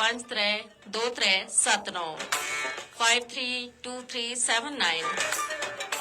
532379 532379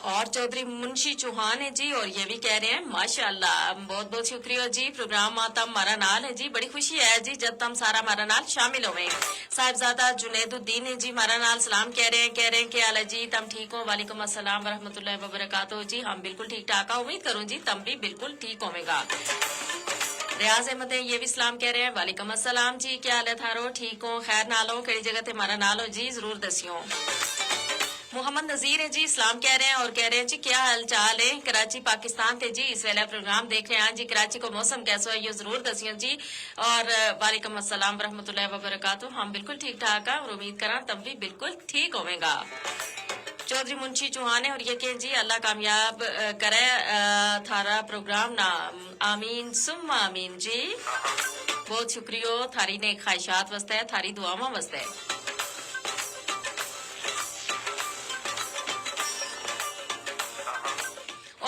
اور چودھری منشی چوہان ہے جی، اور یہ بھی کہہ رہے ہیں ماشاءاللہ بہت بہت شکریہ جی، پروگرام تم مارا نال ہے جی، بڑی خوشی ہے جی جب تم سارا مارا نال شامل ہوئے. صاحبزادہ جنید الدین ہے جی مارا نال سلام کہہ رہے ہیں کہ اعلی جی تم ٹھیک ہو. وعلیکم السلام ورحمۃ اللہ وبرکاتہ جی، ہم بالکل ٹھیک ٹھاک ہیں، امید کروں جی تم بھی بالکل ٹھیک ہوئے گا. ریاض احمد ہے یہ بھی سلام کہہ رہے ہیں. وعلیکم السلام جی، کیا حال ہے تھارو؟ ٹھیک ہو؟ خیر نالو کہڑی جگہ تے مارا نال ہو جی ضرور دسیوں. محمد نذیر ہے جی سلام کہہ رہے ہیں اور کہہ رہے ہیں جی کیا حال چال ہے کراچی پاکستان تے جی اس ویلے پروگرام دیکھ رہے ہیں جی. کراچی کو موسم کیسا ہے یہ ضرور دسیوں جی. اور وعلیکم السلام ورحمۃ اللہ وبرکاتہ، ہم بالکل ٹھیک ٹھاک ہیں اور امید کریں تب بھی بالکل ٹھیک ہوئے گا. چودھری منشی چوہان ہے اور یہ کہ جی اللہ کامیاب کرے تھارا پروگرام نا، آمین سم آمین جی. بہت شکریہ تھاری نیک خواہشات واسطے، تھاری دعاواں واسطے.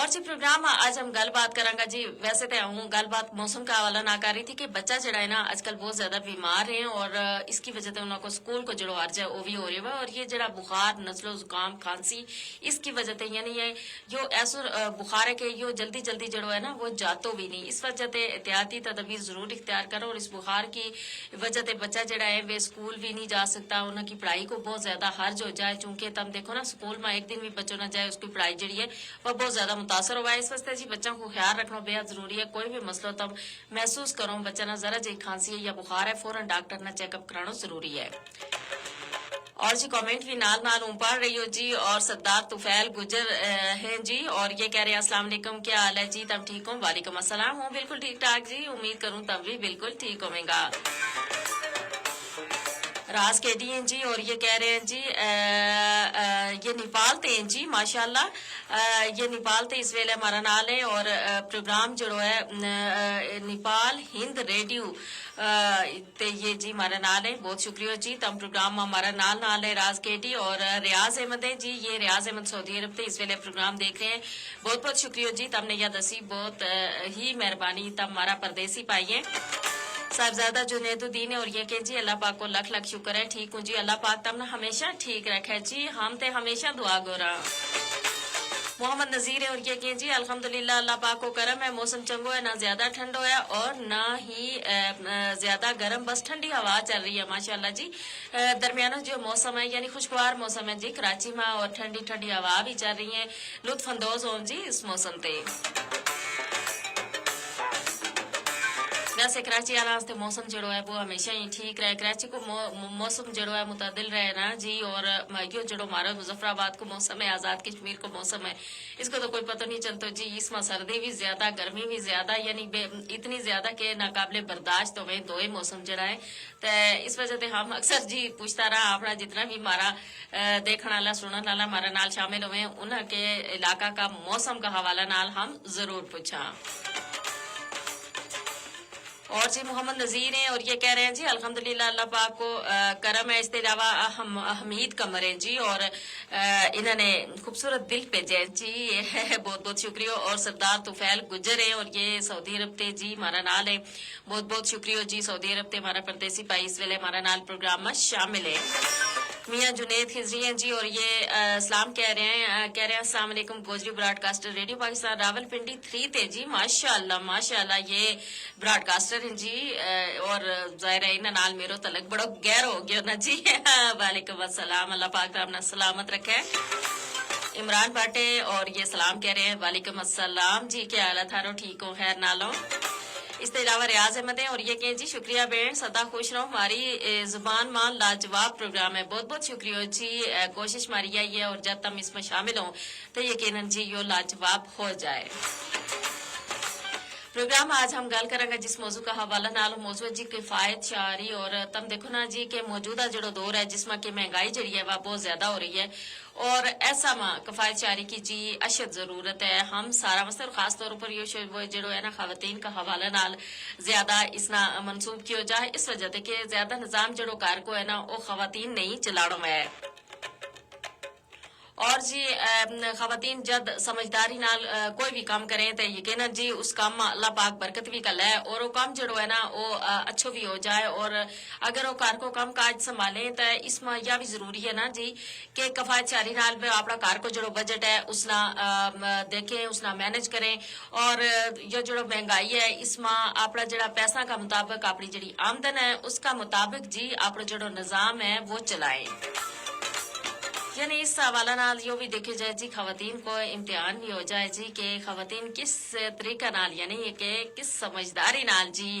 اور جی پروگرام آج ہم گل بات کریں گا جی. ویسے تو ہوں گل بات موسم کا حوالہ نہ کر رہی تھی کہ بچہ جڑا ہے نا آج کل بہت زیادہ بیمار ہیں اور اس کی وجہ سے انہوں کو سکول کو جڑو عرض ہے وہ بھی ہو رہی ہے. اور یہ جڑا بخار نزل و زکام کھانسی اس کی وجہ سے یعنی یہ جو ایسا بخار ہے کہ یہ جلدی جلدی جڑو ہے نا وہ جاتو بھی نہیں. اس وجہ سے احتیاطی تدابیر ضرور اختیار کرو. اور اس بخار کی وجہ سے بچہ جڑا ہے وہ سکول بھی نہیں جا سکتا، انہوں کی پڑھائی کو بہت زیادہ حرج ہو جائے. چونکہ تم دیکھو نا سکول میں ایک دن بھی بچوں نہ جائے اس کی پڑھائی جڑی ہے وہ بہت زیادہ متاثر ہوا ہے. اس واسطے جی بچوں کو خیال رکھنا بے حد ضروری ہے. کوئی بھی مسئلہ تم محسوس کرو بچہ نہ ذرا جی کھانسی ہے یا بخار ہے فوراً ڈاکٹر نہ چیک اپ کرانا ضروری ہے. اور جی کامنٹ بھی نال نال پڑھ رہی ہو جی. اور سردار طفیل گجر ہیں جی اور یہ کہہ رہے ہیں السلام علیکم کیا حال ہے جی تم ٹھیک ہوں؟ وعلیکم السلام، ہوں بالکل ٹھیک ٹھاک جی، امید کروں تب بھی بالکل ٹھیک ہوئے گا. راز کے ڈی ہیں جی اور یہ کہہ رہے ہیں جی یہ نیپال تے ہیں جی ماشاءاللہ. یہ نیپال تے اس ویلے ہمارا نال ہے اور پروگرام جڑو ہے نیپال ہند ریڈیو تے یہ جی ہمارا نال ہے. بہت شکریہ جی تم پروگرام ہمارا نال ہے. راز کے ڈی اور ریاض احمد ہے جی، یہ ریاض احمد سعودی عرب تے اس ویلے پروگرام دیکھ رہے ہیں. بہت بہت شکریہ جی تم نے یاد دسی، بہت ہی مہربانی تم ہمارا پردیسی پائیے. صاحبزادہ جنید الدین ہے اور یہ کہ جی اللہ پاک کو لکھ لکھ شکر ہے ٹھیک ہوں جی. اللہ پاک تم نے ہمیشہ ٹھیک رکھے جی، ہم تے ہمیشہ دعا گو رہا. محمد نذیر ہے اور یہ کہ جی الحمدللہ اللہ پاک کو کرم ہے، موسم چنگو ہے، نہ زیادہ ٹھنڈ ہوا اور نہ ہی زیادہ گرم، بس ٹھنڈی ہوا چل رہی ہے ماشاءاللہ جی. درمیانہ جو موسم ہے یعنی خوشگوار موسم ہے جی کراچی میں اور ٹھنڈی ٹھنڈی ہوا بھی چل رہی ہے. لطف اندوز ہوں جی اس موسم تے. ویسے کراچی والے موسم جڑو ہے وہ ہمیشہ ہی ٹھیک رہے. کراچی کو موسم جڑو ہے متعدل رہے نا جی. اور یہ جڑو ہمارا مظفر آباد کو موسم ہے، آزاد کشمیر کو موسم ہے، اس کو تو کوئی پتہ نہیں چلتا جی. اس میں سردی بھی زیادہ گرمی بھی زیادہ یعنی اتنی زیادہ کہ ناقابل برداشت ہوئے دو ہی موسم جڑا ہے. تو اس وجہ سے ہم اکثر جی پوچھتا رہا اپنا جتنا بھی ہمارا دیکھنے والا سننے والا ہمارا نال شامل ہوئے انہوں کے علاقہ کا موسم کا حوالہ نال ہم ضرور پوچھا. اور جی محمد نذیر ہیں اور یہ کہہ رہے ہیں جی الحمدللہ اللہ پاک کو کرم ہے. اس کے علاوہ حمید قمر ہیں جی اور انہوں نے خوبصورت دل بھیجے جی، بہت بہت شکریہ. اور سردار طفیل گجر ہیں اور یہ سعودی عرب تے جی ہمارا نال ہے. بہت بہت شکریہ جی. سعودی عرب تے ہمارا پردیسی بھائی اس ویلے ہمارا نال پروگرام میں شامل ہے. میاں جنید خضری ہیں جی اور یہ سلام کہہ رہے ہیں السلام علیکم Gojri broadcaster radio Pakistan Rawalpindi 3 تے جی ماشاءاللہ یہ براڈ کاسٹر ہیں جی. اور ظاہر ہے انہاں نال میرو تعلق بڑا گہر ہو گیا نا جی. وعلیکم السلام، اللہ پاک اپنا سلامت رکھے. عمران بھاٹے اور یہ سلام کہہ رہے ہیں وعلیکم السلام جی، کیا حال ہے تھارو؟ ٹھیک ہو؟ خیر نالو. اس کے علاوہ ریاض احمد ہے اور یہ کہ جی شکریہ بہن سدا خوش رہو، ہماری زبان مان لاجواب پروگرام ہے. بہت بہت شکریہ جی. کوشش ہماری یہی ہے اور جب تم اس میں شامل ہوں تو یقیناً جی یہ لاجواب ہو جائے. پروگرام آج ہم گل کریں گے جس موضوع کا حوالہ نال موضوع جی کفایت شعاری. اور تم دیکھو نا جی کہ موجودہ جڑو دور ہے جس میں کہ مہنگائی جڑی ہے وہ بہت زیادہ ہو رہی ہے اور ایسا میں کفایت شعاری کی جی اشد ضرورت ہے. ہم سارا مثلا خاص طور پر یہ جڑو ہے نا خواتین کا حوالہ نال زیادہ اس نا منسوب کیا جائے اس وجہ سے کہ زیادہ نظام جڑو کار کو ہے نا وہ خواتین نہیں چلاڑوں میں ہے. اور جی خواتین جد سمجھداری نال کوئی بھی کام کریں تو یقیناً جی اس کام میں اللہ پاک برکت بھی کر لے اور وہ کام جڑو ہے نا وہ اچھو بھی ہو جائے. اور اگر وہ کار کو کام کاج سنبھالیں تو اس میں یہ بھی ضروری ہے نا جی کہ کفایتچاری نال بھی اپنا کار کو جڑو بجٹ ہے اس نہ دیکھیں اس نہ مینج کریں. اور یہ جڑو مہنگائی ہے اس میں اپنا جڑا پیسہ کا مطابق اپنی جڑی آمدن ہے اس کا مطابق جی اپنا جڑو نظام ہے وہ چلائیں. یعنی اس حوالہ نال یہ بھی دیکھے جائے جی خواتین کو امتحان بھی ہو جائے جی کہ خواتین کس طریقہ نال یعنی کہ کس سمجھداری نال جی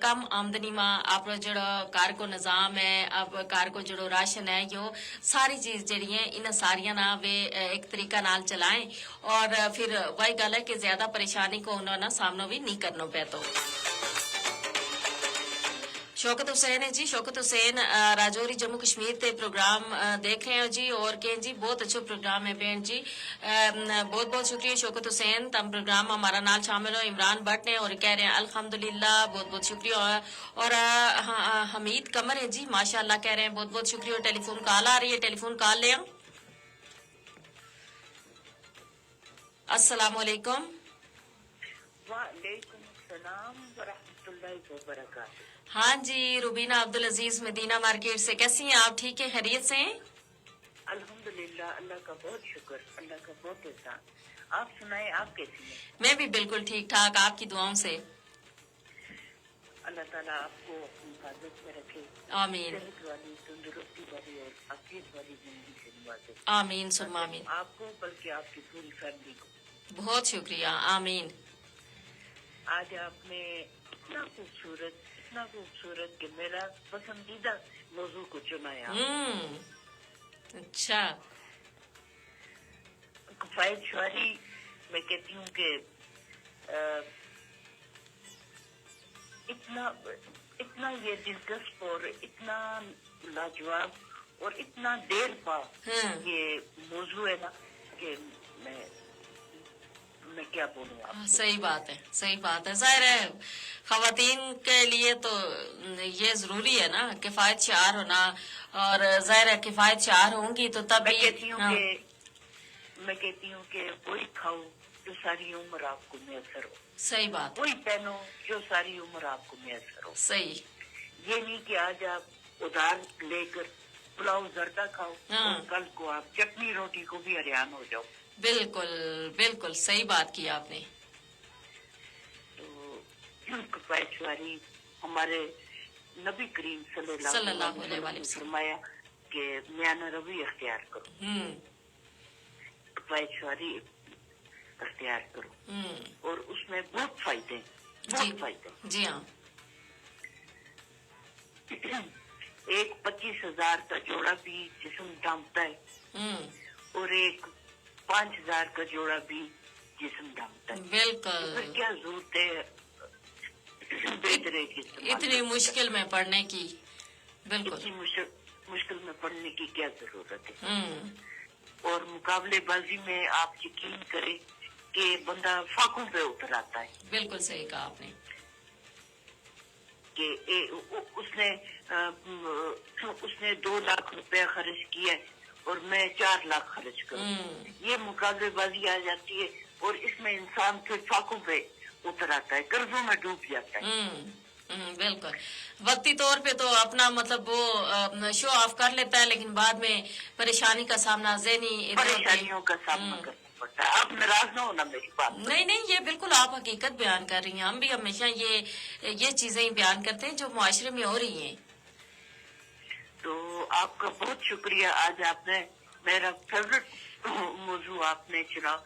کم آمدنی میں آپ جڑا کار کو نظام ہے اب کار کو جڑو راشن ہے یہ ساری چیز جڑی ہیں ان ساریاں نہ وہ ایک طریقہ نال چلائیں. اور پھر وہی گل ہے کہ زیادہ پریشانی کو انہوں نے سامنا بھی نہیں کرنا پہ. تو شوکت حسین ہے جی شوکت حسین راجوری جموں کشمیر تے پروگرام دیکھ رہے ہیں جی اور کہ جی بہت اچھا پروگرام ہے بہن جی. بہت بہت شکریہ شوکت حسین تم پروگرام ہمارا نال شامل ہو. عمران بٹ نے اور کہہ رہے ہیں الحمدللہ بہت بہت شکریہ. اور حمید قمر ہے جی ماشاء اللہ کہہ رہے ہیں بہت بہت شکریہ. ٹیلی فون کال آ رہی ہے ٹیلی فون کال لیں. السلام علیکم. وعلیکم السلام ورحمۃ اللہ وبرکاتہ. ہاں جی روبینہ عبدالعزیز مدینہ مارکیٹ سے کیسی ہیں آپ؟ ٹھیک ہے خیریت سے ہیں؟ الحمدللہ اللہ کا بہت شکر اللہ کا بہت احسان. آپ سنائیں آپ کیسی ہیں؟ میں بھی بالکل ٹھیک ٹھاک آپ کی دعاؤں سے. اللہ تعالیٰ آپ کو اپنی حفاظت میں رکھے. آمین صحت والی تندرستی والی اور عافیت والی زندگی سے نوازے. آمین ثم آمین. آپ کو بلکہ آپ کی پوری فیملی کو. بہت شکریہ آمین. آج آپ نے اتنا خوبصورت کہ میرا پسندیدہ موضوع کو چنایا. اچھا کفایت شعاری میں کہتی ہوں کہ اتنا یہ دلچسپ اور اتنا لاجواب اور اتنا دیر پا یہ موضوع ہے نا کہ میں کیا بولوں آپ کو. صحیح بات ہے صحیح بات ہے. ظاہر ہے خواتین کے لیے تو یہ ضروری ہے نا کفایت شعار ہونا. اور ظاہر ہے کفایت شعار ہوں گی تو تب میں کہتی ہوں کہ وہی کھاؤ جو ساری عمر آپ کو میسر ہو. صحیح بات. وہی پہنو جو ساری عمر آپ کو میسر ہو. صحیح. یہ نہیں کہ آج آپ ادھار لے کر پلاؤ زردہ کھاؤ اور کل کو آپ چٹنی روٹی کو بھی حیران ہو جاؤ. بالکل بالکل صحیح بات کی آپ نے. تو کفایت شعاری ہمارے نبی کریم صلی اللہ علیہ وسلم نے فرمایا کہ میانہ روی اختیار کرو. کفایت شعاری اختیار کرو اور اس میں بہت فائدے جی ہاں. ایک 25,000 کا جوڑا بھی جسم ڈھانپتا ہے اور ایک 5,000 کا جوڑا بھی جسم ڈھانپتا ہے. بالکل. کیا ضرورت ہے اتنی مشکل میں پڑھنے کی؟ بالکل اتنی مشکل میں پڑھنے کی کیا ضرورت ہے. اور مقابلے بازی میں آپ یقین کریں کہ بندہ فاقوں پہ اتر آتا ہے. بالکل صحیح کہا آپ نے کہ اس نے 2 لاکھ روپے خرچ کیا اور میں 4 لاکھ خرچ کروں. یہ مقابلے بازی آ جاتی ہے اور اس میں انسان پھر فاقوں پہ اتر آتا ہے قرضوں میں ڈوب جاتا ہے. بالکل. وقتی طور پہ تو اپنا مطلب وہ شو آف کر لیتا ہے لیکن بعد میں پریشانی کا سامنا ذہنی پریشانیوں کا سامنا کرنا پڑتا ہے. آپ ناراض نہ ہونا میری بات. نہیں یہ بالکل آپ حقیقت بیان کر رہی ہیں. ہم بھی ہمیشہ یہ چیزیں بیان کرتے ہیں جو معاشرے میں ہو رہی ہیں. تو آپ کا بہت شکریہ. آج آپ نے میرا فیوریٹ موضوع آپ نے چنا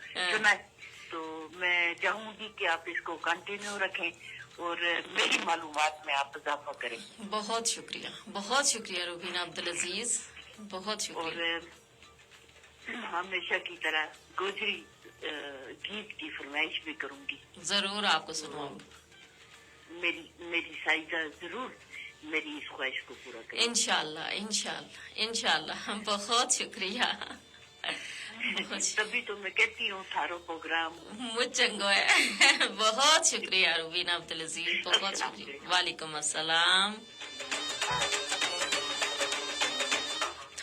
ہے تو میں چاہوں گی کہ آپ اس کو کنٹینیو رکھیں اور میری معلومات میں آپ اضافہ کریں. بہت شکریہ روبینہ عبدالعزیز بہت شکریہ. اور ہمیشہ کی طرح گوجری گیت کی فرمائش بھی کروں گی. ضرور آپ کو سنواؤں گی. میری سائزہ ضرور میری اس خواہش کو پورا کریں. انشاءاللہ بہت شکریہ. تبھی تو میں کہتی ہوں تھارو پروگرام مجھ چنگو ہے. بہت شکریہ روبینہ عبدالعزیز بہت شکریہ. وعلیکم السلام.